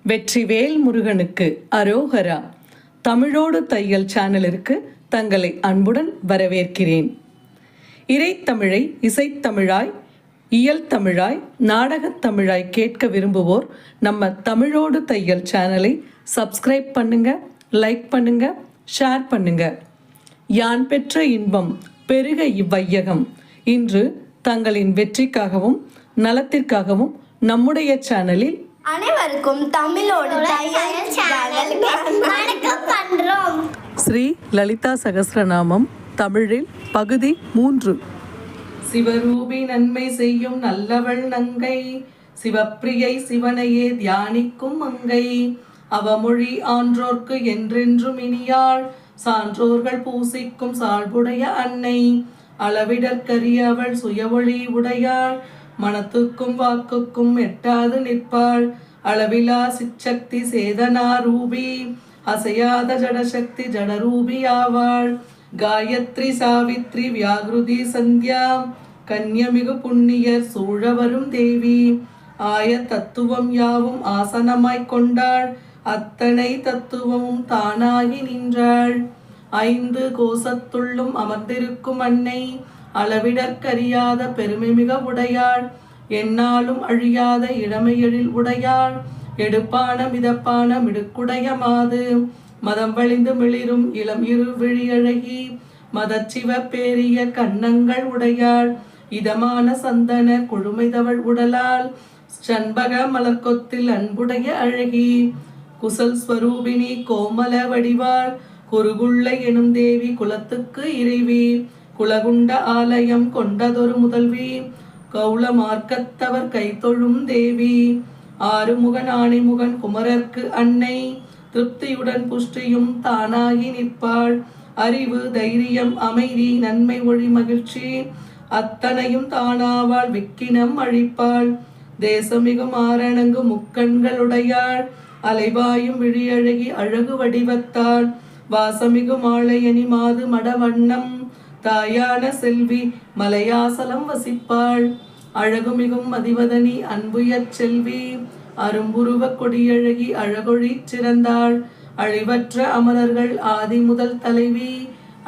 வெற்றிவேல் முருகனுக்கு அரோகரா. தமிழோடு தையல் சேனலிற்கு தங்களை அன்புடன் வரவேற்கிறேன். இறைத்தமிழை இசைத்தமிழாய், இயல் தமிழாய், நாடகத் தமிழாய் கேட்க விரும்புவோர் நம்ம தமிழோடு தையல் சேனலை சப்ஸ்கிரைப் பண்ணுங்க, லைக் பண்ணுங்க, ஷேர் பண்ணுங்க. யான் பெற்ற இன்பம் பெருக இவ்வையகம். இன்று தங்களின் வெற்றிக்காகவும் நலத்திற்காகவும் நம்முடைய சேனலில் அனைவருக்கும் தமிழோடு தையல் சேனலுக்கு வணக்கம் பண்றோம். ஸ்ரீ லலிதா சகஸ்ரநாமம் தமிழில் பகுதி 3. சிவரூபி நன்மை செய்யும் நல்லவள் நங்கை, சிவப்பிரியை சிவனையே தியானிக்கும் மங்கை. அவமொழி ஆன்றோர்க்கு என்றென்றும் இனியாள், சான்றோர்கள் பூசிக்கும் சால்புடைய அன்னை. அளவிடற்கரிய அவள் சுயவொளி உடையாள், மனத்துக்கும் வாக்குக்கும் எட்டாது நிற்பாள். அளவிலா சிற்சக்தி சேதனா ரூபி, அசையாத ஜடசக்தி ஜடரூபி ஆவாள். காயத்ரி சாவித்ரி வியாகிருதி சந்தியா, கன்யமிகு புண்ணியர் சூழ வரும் தேவி. ஆய தத்துவம் யாவும் ஆசனமாய்க் கொண்டாள், அத்தனை தத்துவமும் தானாகி நின்றாள். 5 கோசத்துள்ளும் அமர்ந்திருக்கும் அன்னை, அளவிடற்கரியாத பெருமை மிக உடையாள். எந்நாளும் அழியாத இளமையெழில் உடையாள். எடுப்பான மிதப்பான மிடுக்குடைய மாது, மதம் வழிந்து மிளிரும் இளம் இரு விழியழகி. மதச்சிவ பேரிய கன்னங்கள் உடையாள், இதமான சந்தன கொழுமைதவள் உடலால். சண்பக மலர்கொத்தில் அன்புடைய அழகி, குசல் ஸ்வரூபிணி கோமல வடிவாள். குருகுள்ளை எனும் தேவி குலத்துக்கு இறைவி, குலகுண்ட ஆலயம் கொண்டதொரு முதல்வி. கௌள மார்க்கத்தவர் கைத்தொழும் தேவி, ஆறுமுகன் ஆணைமுகன் குமரர்க்கு அன்னை. திருப்தியுடன் புஷ்டியும் தானாகி நிற்பாள். அறிவு தைரியம் அமைதி நன்மை ஒளி மகிழ்ச்சி அத்தனையும் தானாவாள், விக்கினம் அழிப்பாள். தேசமிகும் ஆரணங்கு முக்கண்களுடையாள், அலைவாயும் விழியழகி அழகு வடிவத்தாள். வாசமிகு மாலையணி மாது மடவண்ணம், தாயான செல்வி மலையாசலம் வசிப்பாள். அழகுமிகும் மதிவதனி அன்புயச் செல்வி, அரும்புருவ கொடியழகி அழகொழி சிறந்தாள். அழிவற்ற அமரர்கள் ஆதி முதல் தலைவி,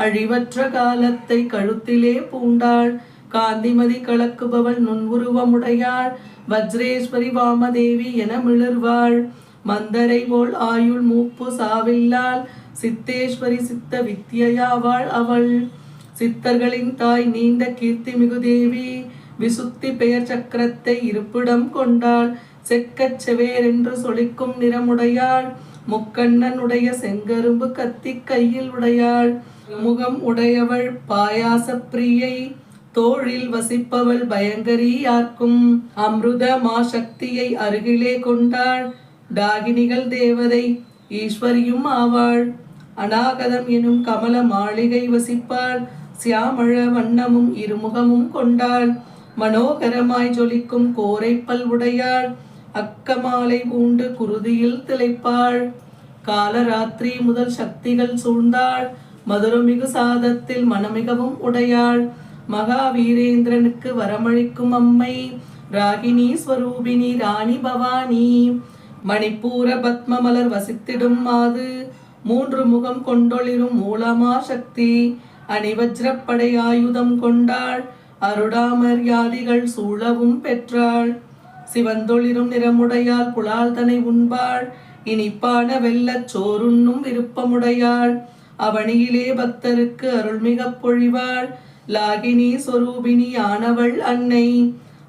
அழிவற்ற காலத்தை கழுத்திலே பூண்டாள். காந்திமதி கலக்குபவள் நுண்ணுருவமுடையாள், வஜ்ரேஸ்வரி வாமதேவி என மிளர்வாள். மந்தரை போல் ஆயுள் மூப்பு சாவில்லாள், சித்தேஸ்வரி சித்த வித்யாவாள் அவள். சித்தர்களின் தாய் நீண்ட கீர்த்தி மிகு தேவி, விசுத்தி பெயர் சக்கரத்தை இருப்பிடம் கொண்டாள். செக்கச் செவேரென்று சொலிக்கும் நிறமுடையாள், முக்கண்ணன் உடைய செங்கரும்பு கத்தி கையில் உடையாள். முகம் உடையவள் பாயாச பிரியை, தோழில் வசிப்பவள் பயங்கரி யார்க்கும். அமிர்த மாசக்தியை அருகிலே கொண்டாள், டாகினிகள் தேவதை ஈஸ்வரியும் ஆவாள். அநாகதம் எனும் கமல மாளிகை வசிப்பாள், சியாமழ வண்ணமும் இருமுகமும் கொண்டாள். மனோகரமாய் ஜொலிக்கும் கோரைப்பல் உடையாள், அக்கமாலை பூண்டு குருதியில் திளைப்பாள். காலராத்திரி முதல் சக்திகள் சூழ்ந்தாள், மதுரமிகு சாதத்தில் மனமிகவும் உடையாள். மகாவீரேந்திரனுக்கு வரமளிக்கும் அம்மை, ராகினி ஸ்வரூபிணி ராணி பவானி. மணிப்பூர பத்ம மலர் வசித்திடும் மாது, 3 முகம் கொண்டொளிரும் மூலமா சக்தி. அணிவஜ்ரப்படை ஆயுதம் கொண்டாள், அருடாமர்யாதிகள் சூழவும் பெற்றாள். சிவந்தொளிரும் நிறமுடையாள், புலால் தனை உண்பாள். இனிப்பான வெள்ளச் சோறுண்ணும் விருப்பமுடையாள். அவனியிலே பக்தருக்கு அருள்மிக பொழிவாள். லாகினி சொரூபிணி ஆனவள் அன்னை,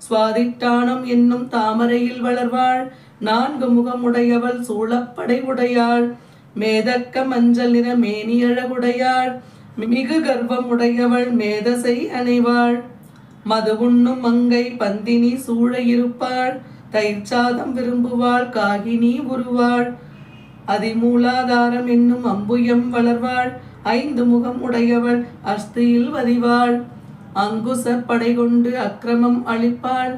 சுவாதிட்டானம் என்னும் தாமரையில் வளர்வாள். 4 முகமுடையவள் சூழப்படை உடையாள். மேதக்க மஞ்சள் நிற மேனியழகுடையாள், மிகு கர்வம் உடையவள் மேதசை அணைவாள். மது உண்ணும் மங்கை பந்தினி சூழ இருப்பாள். தயிர் சாதம் விரும்புவாள், காகினி உருவாள். அதிமூலாதாரம் என்னும் அம்புயம் வளர்வாள். 5 முகம் உடையவள் அஸ்தியில் வதிவாள். அங்குச படை கொண்டு அக்கிரமம் அளிப்பாள்.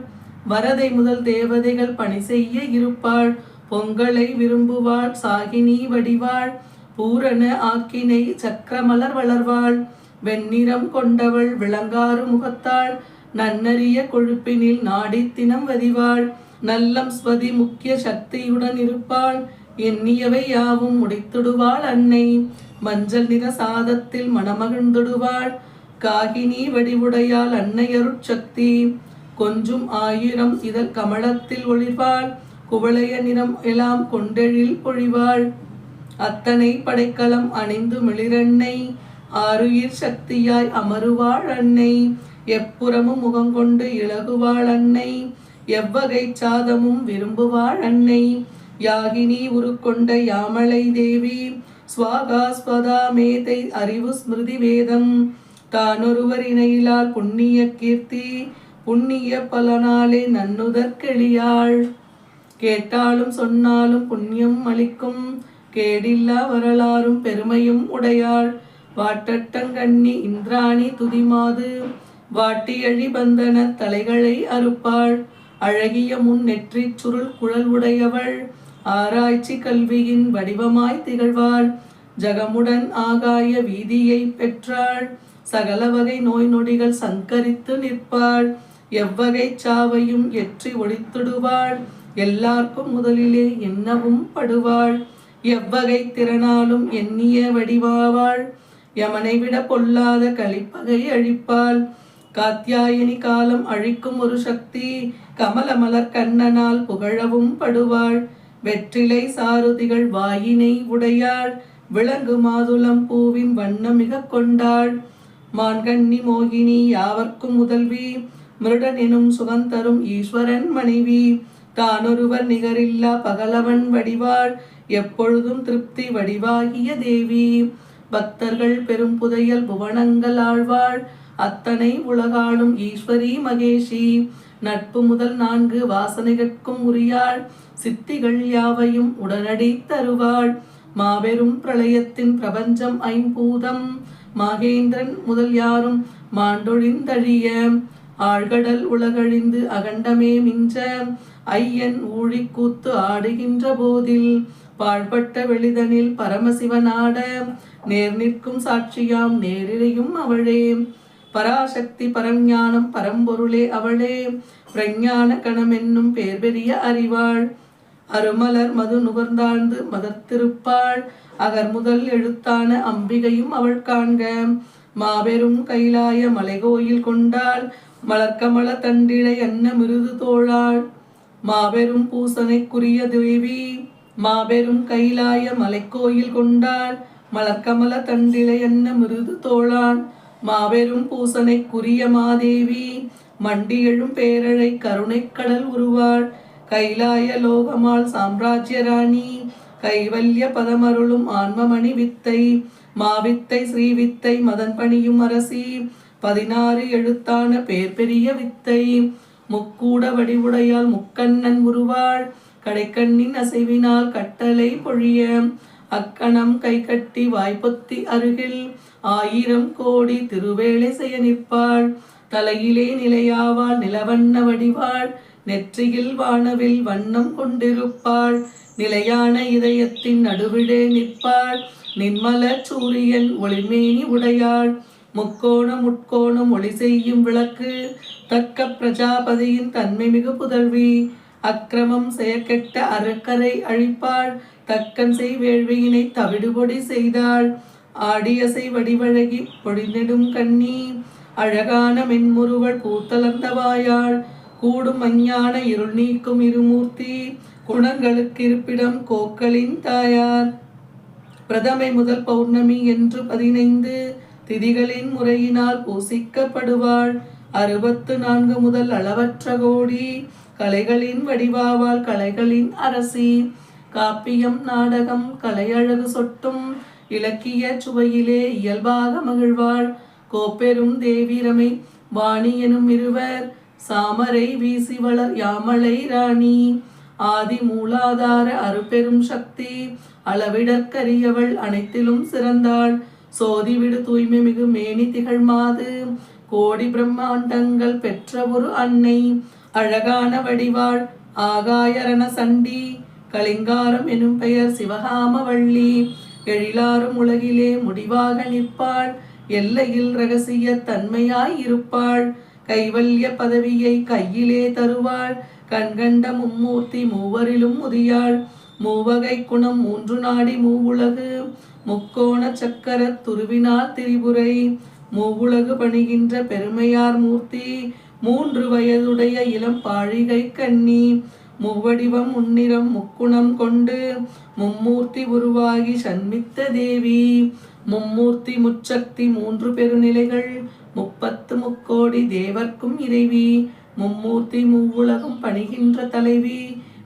வரதை முதல் தேவதைகள் பணி செய்ய இருப்பாள். பொங்கலை விரும்புவாள், சாகினி வடிவாள். பூரண ஆக்கினை சக்கரமலர் வளர்வாள். வெண்ணிறம் கொண்டவள் விளங்காறு முகத்தாள். நன்னறிய கொழுப்பினில் நாடித்தினம் வதிவாள். நல்லம் ஸ்வதி முக்கிய சக்தியுடன் இருப்பாள். எண்ணியவை யாவும் முடித்திடுவாள் அன்னை. மஞ்சள் நிற சாதத்தில் மணமகிழ்ந்திடுவாள். காகினி வடிவுடையாள் அன்னையருட்சக்தி. கொஞ்சும் ஆயிரம் இதழ் கமலத்தில் ஒளிர்வாள். குவளைய நிறம் எல்லாம் கொண்டெழில் பொழிவாள். அத்தனை படைக்கலம் அணிந்து மிளிரன்னை. ஆருயிர் சக்தியாய் அமருவாள் அன்னை. எப்புறமும் முகங்கொண்டு இலகுவாள் அன்னை. எவ்வகை சாதமும் விரும்புவாள் அன்னை. யாகினி உருக்கொண்ட யாமளை தேவி. ஸ்வாகா ஸ்வதா மேதை அறிவு ஸ்மிருதி வேதம். தானொருவர் இணையிலால் புண்ணிய கீர்த்தி. புண்ணிய பலனாலே நன்னுதற்கெளியாள். கேட்டாலும் சொன்னாலும் புண்ணியம் அளிக்கும். கேடில்லா வரலாறும் பெருமையும் உடையாள். வாட்டட்டங்கண்ணி இந்திராணி துதிமாது. வாட்டியழி பந்தன தலைகளை அறுப்பாள். அழகிய முன் நெற்றிச் சுருள் குழல் உடையவள். ஆராய்ச்சி கல்வியின் வடிவமாய் திகழ்வாள். ஜகமுடன் ஆகாய வீதியை பெற்றாள். சகல வகை நோய் நொடிகள் சங்கரித்து நிற்பாள். எவ்வகை சாவையும் எற்றி ஒழித்திடுவாள். எல்லாருக்கும் முதலிலே என்னவும் படுவாள். எவ்வகை திறனாலும் எண்ணிய வடிவாவாள். யமனை விட பொல்லாத கலிப்பகை அழிப்பாள். காத்தியாயனி காலம் அழிக்கும் ஒரு சக்தி. கமல மலர் கண்ணனால் புகழவும் படுவாள். வெற்றிலை சாருதிகள் வாயினை உடையாள். விலங்கு மாதுளம் பூவின் வண்ணமிக கொண்டாள். மான்கண்ணி மோகினி யாவர்க்கும் முதல்வி. மிருடன் எனும் சுகந்தரும் ஈஸ்வரன் மனைவி. தானொருவர் நிகரில்லா பகலவன் வடிவாள். எப்பொழுதும் திருப்தி வடிவாகிய தேவி. பக்தர்கள் பெரும் புதையல் புவனங்கள் ஆழ்வாள். அத்தனை உலகாளும் ஈஸ்வரி மகேஷி. நட்பு முதல் 4 வாசனைகட்கும் உரியாள். சித்திகள் யாவையும் உடனடி தருவாள். மாபெரும் பிரளயத்தின் பிரபஞ்சம் ஐம்பூதம். மகேந்திரன் முதல் யாரும் மாண்டொழிந்தழிய. ஆழ்கடல் உலகழிந்து அகண்டமே மிஞ்ச. ஐயன் ஊழிக்கூத்து ஆடுகின்ற போதில். பாழ்பட்ட வெளிதனில் பரமசிவனாட. நேர் நிற்கும் சாட்சியாம் நேரிழையும் அவளே. பராசக்தி பரஞானம் பரம்பொருளே அவளே. பிரஞான கணமென்னும் பேர் பெரிய அறிவாள். அருமலர் மது நுகர்ந்தாழ்ந்து மதத்திருப்பாள். அகர் முதல் எழுத்தான அம்பிகையும் அவள் காண்க. மாபெரும் கைலாய மலைகோயில் கொண்டாள். மலர்கமல தண்டிடை அன்ன மிருது தோளாள். மாபெரும் பூசனைக்குரிய தேவி. மாபெரும் கைலாய மலைக்கோயில் கொண்டாள். மலர்கமல தண்டிடை அன்ன மிருது தோளாள். மாபெரும் பூசனைக்குரிய மாதேவி. மண்டி எழும் பேரழை கருணைக்கடல் உருவாள். கைலாய லோகமாள் சாம்ராஜ்ய ராணி. கைவல்ய பதமருளும் ஆன்மமணி வித்தை. மாவித்தை ஸ்ரீவித்தை மதன் பணியும் அரசி. 16 எழுத்தான பேர் பெரிய வித்தை. முக்கூட வடிவுடையால் முக்கண்ணன் உருவாள். கடைக்கண்ணின் அசைவினால் கட்டளை பொழிய. அக்கணம் கை கட்டி வாய்ப்பொத்தி அருகில். 1000 கோடி திருவேளை செய்ய நிற்பாள். தலையிலே நிலையாவாள் நிலவண்ண வடிவாள். நெற்றியில் வானவில் வண்ணம் கொண்டிருப்பாள். நிலையான இதயத்தின் நடுவிலே நிற்பாள். நின்மல சூரியன் ஒளிமேனி உடையாள். முக்கோணம் முட்கோணம் ஒளி செய்யும் விளக்கு. தக்க பிரஜாபதியின் தன்மை மிகு புதல்வி. அக்கிரமம் செயற்கெட்ட அறக்கரை அழிப்பாள். தக்கன் செய் வேள்வியினை தவிடுபொடி செய்தாள். ஆடியசை வடிவழகி பொடிநெடும் கண்ணி. அழகான மென்முறுவள் பூத்தலர்ந்த வாயாள். கூடும் அஞ்ஞான இருள் நீக்கும் இருமூர்த்தி. குணங்களுக்கு இருப்பிடம் கோக்களின் தாயார். பிரதமை முதல் பௌர்ணமி என்று 15 திதிகளின் முறையினால் பூசிக்கப்படுவாள். 64 முதல் அளவற்ற கோடி. கலைகளின் வடிவாவாள் கலைகளின் அரசி. காப்பியம் நாடகம் கலையழகு சொட்டும். இலக்கிய சுவையிலே இயல்பாக மகிழ்வாள். கோப்பெரும் தேவிரமை வாணி எனும் இருவர். சாமரை வீசி வளர் யாமளை ராணி. ஆதி மூலாதார அருப்பெரும் சக்தி. அளவிடற்கரியவள் அனைத்திலும் சிறந்தாள். சோதிவிடு தூய்மை மிகு மேனி திகழ்மாது. கோடி பிரம்மாண்டங்கள் பெற்ற ஒரு அன்னை. அழகான வடிவாள் ஆகாயரண சண்டி. கலிங்காரம் எனும் பெயர் சிவகாமவள்ளி. எழிலாரும் உலகிலே முடிவாக நிற்பாள். எல்லையில் இரகசிய தன்மையாய் இருப்பாள். கைவல்ய பதவியை கையிலே தருவாள். கண்கண்ட மும்மூர்த்தி மூவரிலும் முதியாள் மூவகை குணம் மூன்று நாடி மூவுலகு முக்கோண சக்கர துருவினால் திரிபுரை மூவுலகு பணிகின்ற பெருமையார் மூர்த்தி மூன்று வயதுடைய இளம் பாழிகை கண்ணி மூவடிவம் முன்னிறம் முக்குணம் கொண்டு மும்மூர்த்தி உருவாகி சண்மித்த தேவி மும்மூர்த்தி முச்சக்தி மூன்று பெருநிலைகள் 30 தேவர்க்கும் இறைவி மும்மூர்த்தி மூவுலகம் பணிகின்ற தலைவி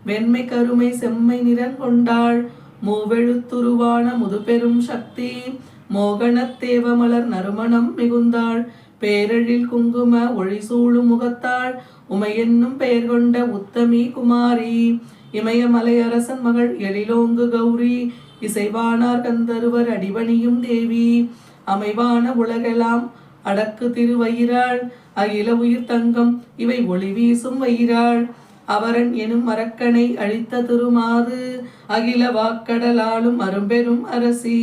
வெண்மை கருமை செம்மை நிறங்கொண்டாள் மூவெழுத்துருவான முதுபெரும் சக்தி மோகனத் தேவமலர் நறுமணம் மிகுந்தாள் பேரெழில் குங்கும ஒளிசூழும் முகத்தாள் உமை என்னும் பெயர் கொண்ட உத்தமி குமாரி இமயமலை அரசன் மகள் எழிலோங்கு கௌரி இசைவானார் கந்தருவர் அடிபணியும் தேவி அமைவான உலகெல்லாம் அடக்கு திருவயிறாள் அகில உயிர் தங்கம் இவை ஒளி வீசும் வயிறாள் அவரன் எனும் மரக்கனை அழித்த திருமாது அகில வாக்கடலாலும் அரும்பெரும் அரசி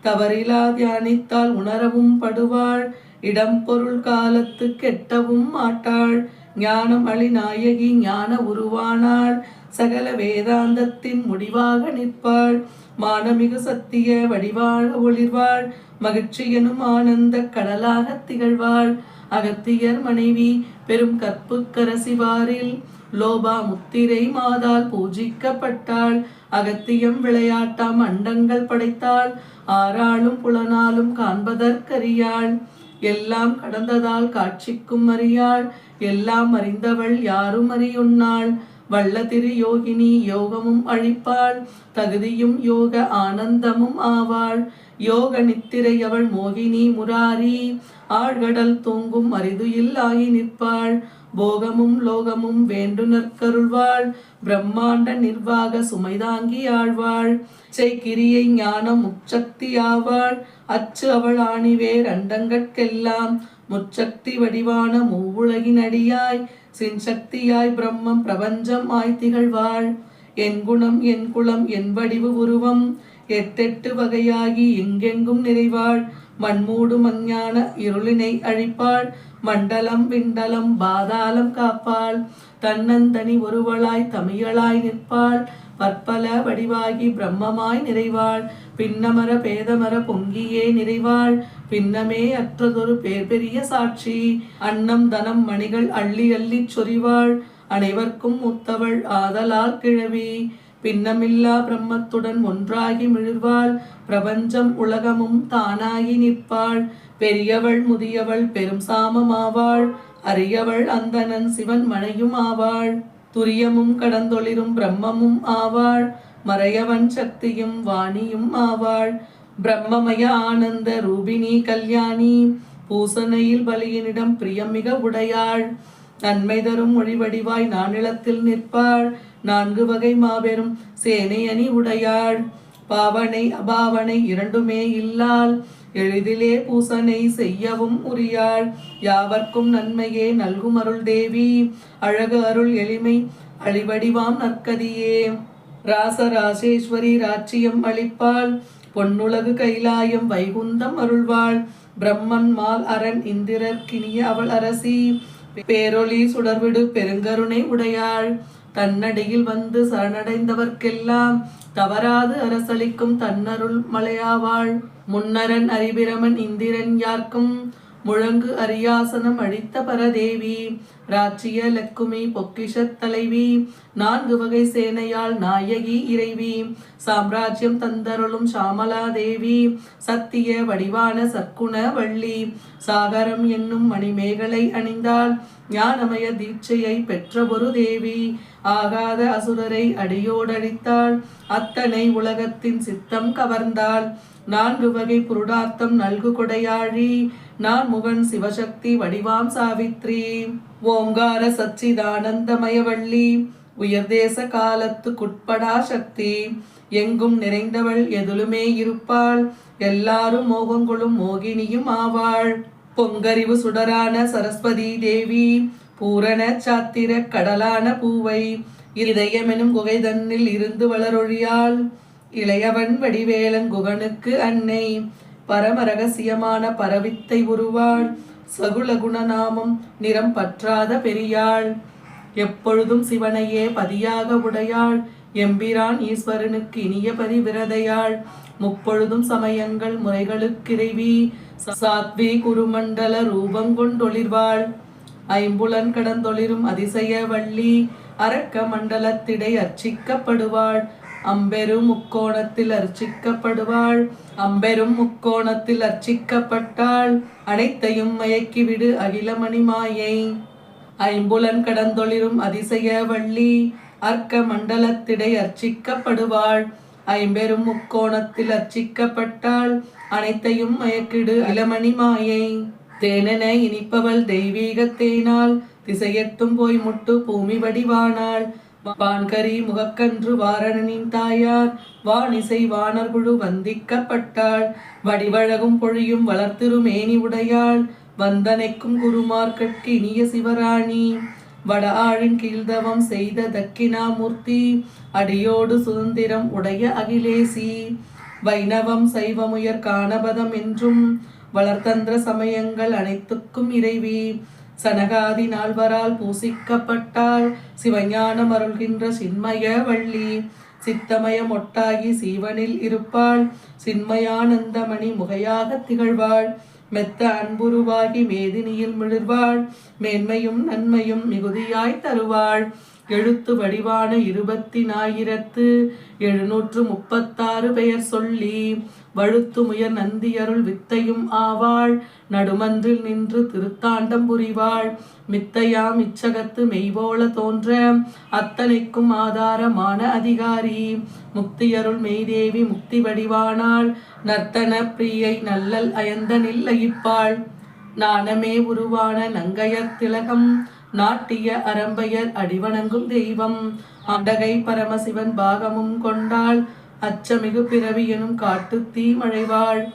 தவறிலா தியானித்தால் உணரவும் படுவாள் இடம் பொருள் காலத்து கெட்டவும் மாட்டாள் ஞானம் அழி நாயகி ஞான உருவானாள் சகல வேதாந்தத்தின் முடிவாக நிற்பாள் மானமிகு சத்திய வடிவாழ ஒளிர்வாள் மகிழ்ச்சி எனும் ஆனந்த கடலாக திகழ்வாள் அகத்தியர் மனைவி பெரும் கற்புக்கரசிவாரில் லோபா முத்திரை மாதால் பூஜிக்கப்பட்டாள் அகத்தியம் விளையாட்டாம் அண்டங்கள் படைத்தாள் ஆறாளும் புலனாலும் காண்பதற்கரியாள் எல்லாம் கடந்ததால் காட்சிக்கும் அறியாள் எல்லாம் அறிந்தவள் யாரும் அறியுன்னாள் வல்ல திரு யோகினி யோகமும் அழிப்பாள் தகுதியும் யோக ஆனந்தமும் ஆவாள் யோக நித்திரை அவள் மோகினி முராரி ஆழ்கடல் தூங்கும் அரிதுயில் ஆகி நிற்பாள் போகமும் லோகமும் வேண்டுனற்கருள்வாள் பிரம்மாண்ட நிர்வாக சுமைதாங்கி ஆழ்வாள் செய்கிரியை ஞானம் முச்சக்தி ஆவாள் அச்சு அவள் ஆணிவேர் அண்டங்கட்கெல்லாம் முச்சக்தி வடிவான மூவுலகின் அடியாய் சின்சக்தியாய் பிரம்மம் பிரபஞ்சம் ஆய் திகழ்வாள் என் குணம் என் குலம் என் வடிவு உருவம் எட்டெட்டு வகையாகி எங்கெங்கும் நிறைவாள் மண்மூடு மஞ்ஞான இருளினை அழிப்பாள் மண்டலம் விண்டலம் பாதாளம் காப்பாள் தன்னந்தனி ஒருவளாய் தமிழாய் நிற்பாள் பற்பல வடிவாகி பிரம்மமாய் நிறைவாள் பின்னமர பேதமர பொங்கியே நிறைவாள் பின்னமே அற்றதொரு பேர் பெரிய சாட்சி அன்னம் தனம் மணிகள் அள்ளி அள்ளி சொரிவாள் அனைவர்க்கும் முத்தவள் ஆதலால் கிழவி பின்னமில்லா பிரம்மத்துடன் ஒன்றாகி மிழ்வாள் பிரபஞ்சம் உலகமும் தானாகி நிற்பாள் பெரியவள் முதியவள் பெரும் சாமமாவாள் அரியவள் அந்தணன் சிவன் மனையும் ஆவாள் துரியமும் கடந்தொளிரும் பிரம்மமும் ஆவாள் மறையவன் சக்தியும் வாணியும் ஆவாள் பிரம்மமய ஆனந்த ரூபிணி கல்யாணி பூசனையில் பலியினிடம் பிரியம் மிக உடையாள் நன்மை தரும் மொழிவடிவாய் நானிலத்தில் நிற்பாள் 4 வகை மாபெரும் சேனை அணி உடையாள் பாவனை அபாவனை இரண்டுமே இல்லாள் எளிதிலே பூசனை செய்யவும் உரியாள் யாவர்க்கும் நன்மையே நல்கும் அருள் தேவி அழகு அருள் எளிமை அழிவடிவாம் நற்கதியே ராசராசேஸ்வரி ராட்சியம் அளிப்பாள் பொன்னுலகு கைலாயம் வைகுந்தம் அருள்வாள் பிரம்மன் மால் அரண் இந்திரர்க்கினிய அவள் அரசி பேரொளி சுடர்விடு பெருங்கருணை உடையாள் தன்னடியில் வந்து சரணடைந்தவர்க்கெல்லாம் தவறாது அரசளிக்கும் தன்னருள் மலையாவாள் முன்னரன் அரிபிரமன் இந்திரன் யார்க்கும் முழங்கு அரியாசனம் அழித்த பரதேவி ராச்சிய லக்குமி பொக்கிஷத் தலைவி 4 வகை சேனையாள் நாயகி இறைவி சாம்ராஜ்யம் தந்தருளும் சாமலா தேவி சத்திய வடிவான சற்குண வள்ளி சாகரம் என்னும் மணிமேகலை அணிந்தாள் ஞானமய தீட்சையை பெற்ற ஒரு தேவி ஆகாத அசுரரை அடியோடழித்தாள் அத்தனை உலகத்தின் சித்தம் கவர்ந்தாள் 4 வகை புருடார்த்தம் நல்கு கொடையாழி நான் முகன் சிவசக்தி வடிவாம் சாவித்ரி ஓங்கார சச்சிதானந்தமயவள்ளி உயர்தேச காலத்து குட்படா சக்தி எங்கும் நிறைந்தவள் எதிலுமே இருப்பாள் எல்லாரும் மோகங்களும் மோகினியும் ஆவாள் பொங்கறிவு சுடரான சரஸ்வதி தேவி பூரண சாத்திர கடலான பூவை இதயமெனும் குகை தன்னில் இருந்து வளரொழியாள் இளையவன் வடிவேலன் குகனுக்கு அன்னை பரம ரகசியமான பரவித்தை உருவாள் சகுல குணநாமம் நிறம் பற்றாத பெரியாள் எப்பொழுதும் சிவனையே பதியாக உடையாள் எம்பிரான் ஈஸ்வரனுக்கு இனிய பதிவிரதையாள் முப்பொழுதும் சமயங்கள் முறைகளுக்கிறைவி சாத்வி குருமண்டல ரூபங்கொண்டொளிர்வாள் ஐம்புலன் கடந்தொளிரும் அதிசய வள்ளி அரக்க மண்டலத்திடை அர்ச்சிக்கப்படுவாள் அம்பெரும் முக்கோணத்தில் அர்ச்சிக்கப்படுவாள் அம்பெரும் முக்கோணத்தில் அர்ச்சிக்கப்பட்டாள் அனைத்தையும் மயக்கிவிடு அகிலமணி மாயை ஐம்புலன் கடந்தொளிரும் அதிசய வள்ளி அர்க்க மண்டலத்திடை அர்ச்சிக்கப்படுவாள் ஐம்பெரும் முக்கோணத்தில் அர்ச்சிக்கப்பட்டாள் அனைத்தையும் மயக்கிடு இளமணி மாயை தேனென இனிப்பவள் தெய்வீக தேனால் திசையெட்டும் போய் முட்டு பூமி வடிவானாள் வான்கரி முகக்கன்று வாரணனின் தாயார் வானிசை வானர்குழு வந்திக்கப்பட்டாள் வடிவழகும் பொழியும் வளர்த்திருமேனி உடையாள் வந்தனைக்கும் குருமார்கட்கு இனிய சிவராணி வட ஆழின் கீழ்தவம் செய்த தக்கினாமூர்த்தி அடியோடு சுதந்திரம் உடைய அகிலேசி வைணவம் சைவமுயர் காணபதம் என்றும் வளர்த்தந்திர சமயங்கள் அனைத்துக்கும் இறைவி சனகாதி நால்வரால் பூசிக்கப்பட்டால் சிவஞானம் அருள்கின்ற சின்மய வள்ளி சித்தமயம் ஒட்டாகி சீவனில் இருப்பாள் சின்மயானந்தமணி முகையாக திகழ்வாள் மெத்த அன்புருவாகி மேதினியில் மிளிர்வாள் மேன்மையும் நன்மையும் மிகுதியாய் தருவாள் எழுத்து வடிவான 20,736 பெயர் சொல்லி வழுத்து முயர் நந்தியருள் வித்தையும் ஆவாள் நடுமன்றில் நின்று திருத்தாண்டம் புரிவாள் மித்தையாம் இச்சகத்து மெய்வோல தோன்ற அத்தனைக்கும் ஆதாரமான அதிகாரி முக்தியருள் மெய்தேவி முக்தி வடிவானாள் நர்த்தன பிரியை நல்லல் அயந்தனில் லயிப்பாள் நாணமே உருவான நங்கையர் திலகம் நாட்டிய அரம்பையர் அடிவணங்கும் தெய்வம் அண்டகை பரமசிவன் பாகமும் கொண்டாள் அச்சமிகு பிறவி எனும் காட்டு தீ மழைவாள்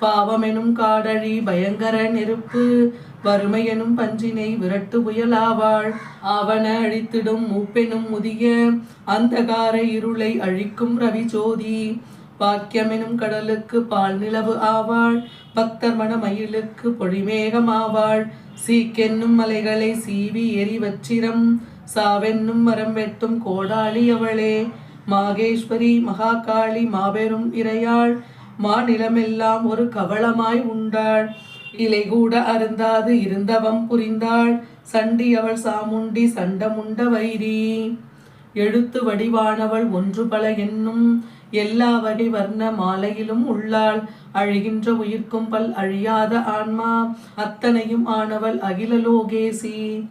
பாவமெனும் காடழி பயங்கர நெருப்பு வறுமை எனும் பஞ்சினை விரட்டு புயலாவாள் ஆவன அழித்திடும் மூப்பெனும் முதிய அந்தகார இருளை அழிக்கும் ரவி ஜோதி பாக்கியமெனும் கடலுக்கு பால் நிலவு ஆவாள் பக்தர் மன மயிலுக்கு பொழிமேகமாவாள் சீக்கென்னும் மலைகளை சீவி எரிவச்சிரம் சாவென்னும் மரம் வெட்டும் கோடாளி அவளே மாகேஸ்வரி மகாகாளி மாபெரும் இறையாள் மாநிலமெல்லாம் ஒரு கவளமாய் உண்டாள் இலை கூட அருந்தாது இருந்தவம் புரிந்தாள் சண்டி அவள் சாமுண்டி சண்டமுண்ட வைரி எழுத்து வடிவானவள் ஒன்று பல என்னும் எல்லா வகை வர்ண மாலையிலும் உள்ளாள் அழிகின்ற உயிர்க்கும் பல் அழியாத ஆன்மா அத்தனையும் ஆனவள் அகில லோகேசி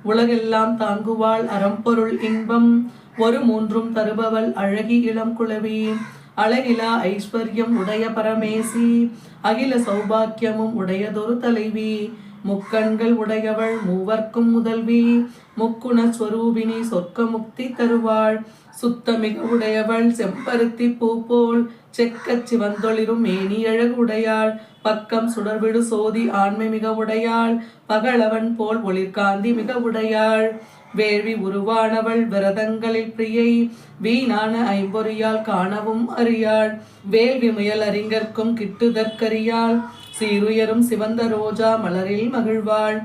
உலகெல்லாம் தாங்குவாள் அறம்பொருள் இன்பம் ஒரு மூன்றும் தருபவள் அழகி இளம் குளவி அழகிலா ஐஸ்வர்யம் உடைய பரமேசி அகில சௌபாக்கியமும் உடையதொரு தலைவி முக்கண்கள் உடையவள் மூவர்க்கும் முதல்வி முக்குண ஸ்வரூபிணி சொர்க்க முக்தி தருவாள் சுத்தமிக உடையவள் செம்பருத்தி பூ போல் செக்கச் சிவந்தொளிரும் மேனி அழகுடையாள் பக்கம் சுடர்விடு சோதி ஆண்மை மிக உடையாள் பகலவன் போல் ஒளிர்காந்தி மிக உடையாள் வேள்வி உருவானவள் விரதங்களில் பிரியை வீணான ஐம்பொறியால் காணவும் அறியாள் வேள்வி முயல் அறிஞர்க்கும் கிட்டுதற்கரியாள் சீருயரும் சிவந்த ரோஜா மலரில் மகிழ்வாள்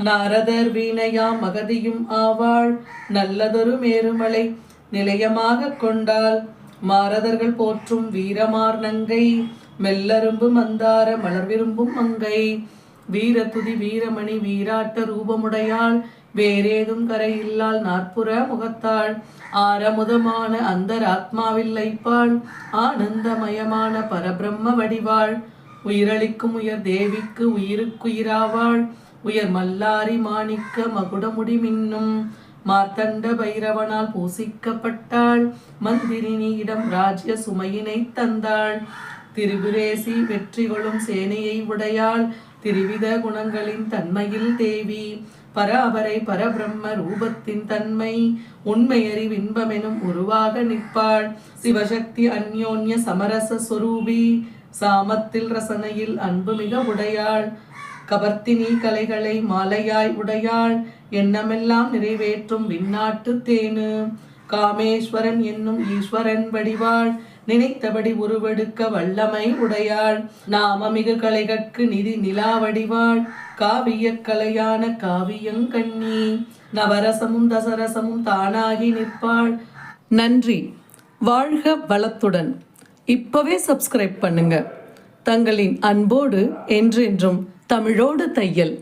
நாரதர் வீணையாம் மகதியும் ஆவாள் நல்லதொரு மேருமலை நிலையமாக கொண்டாள் மாரதர்கள் போற்றும் வீரமார் நங்கை மெல்லரும்பு மந்தார மலர் விரும்பும் மங்கை வீரதுதி வீரமணி வீராட்ட ரூபமுடையாள் வேறேதும் கரையில்லால் நாற்புற முகத்தாள் ஆரமுதமான அந்தராத்மாவில் லைப்பாள் ஆனந்தமயமான பரபிரம்ம வடிவாள் உயிரளிக்கும் உயர் தேவிக்கு உயிருக்குயிராவாள் உயர் மல்லாரி மாணிக்க மகுடமுடி மின்னும் மார்த்தண்ட பைரவனால் பூசிக்கப்பட்டாள் மந்திரினியிடம் ராஜ்ய சுமையினை தந்தாள் திரிபுரேசி வெற்றிகளும் சேனையை உடையாள் திரிவித குணங்களின் தன்மையில் தேவி பராபரை பரபிரம்ம ரூபத்தின் தன்மை உண்மையறிவு இன்பமெனும் உருவாக நிற்பாள் சிவசக்தி அந்யோன்ய சமரச சொரூபி சாமத்தில் ரசனையில் அன்பு மிக உடையாள் கபர்த்தினி கலைகளை மாலையாய் உடையாள் எண்ணமெல்லாம் நிறைவேற்றும் விண்ணாட்டு தேனு காமேஸ்வரன் என்னும் ஈஸ்வரன் வடிவாள் நினைத்தபடி உருவெடுக்க வல்லமை உடையாள் நாமமிகு கலைகட்கு நிதி நிலா வடிவாள் காவிய கலையான காவியங்கண்ணி நவரசமும் தசரசமும் தானாகி நிற்பாள். நன்றி. வாழ்க வளத்துடன். இப்பவே சப்ஸ்கிரைப் பண்ணுங்க. தங்களின் அன்போடு என்றென்றும் தமிழோடு தையல்.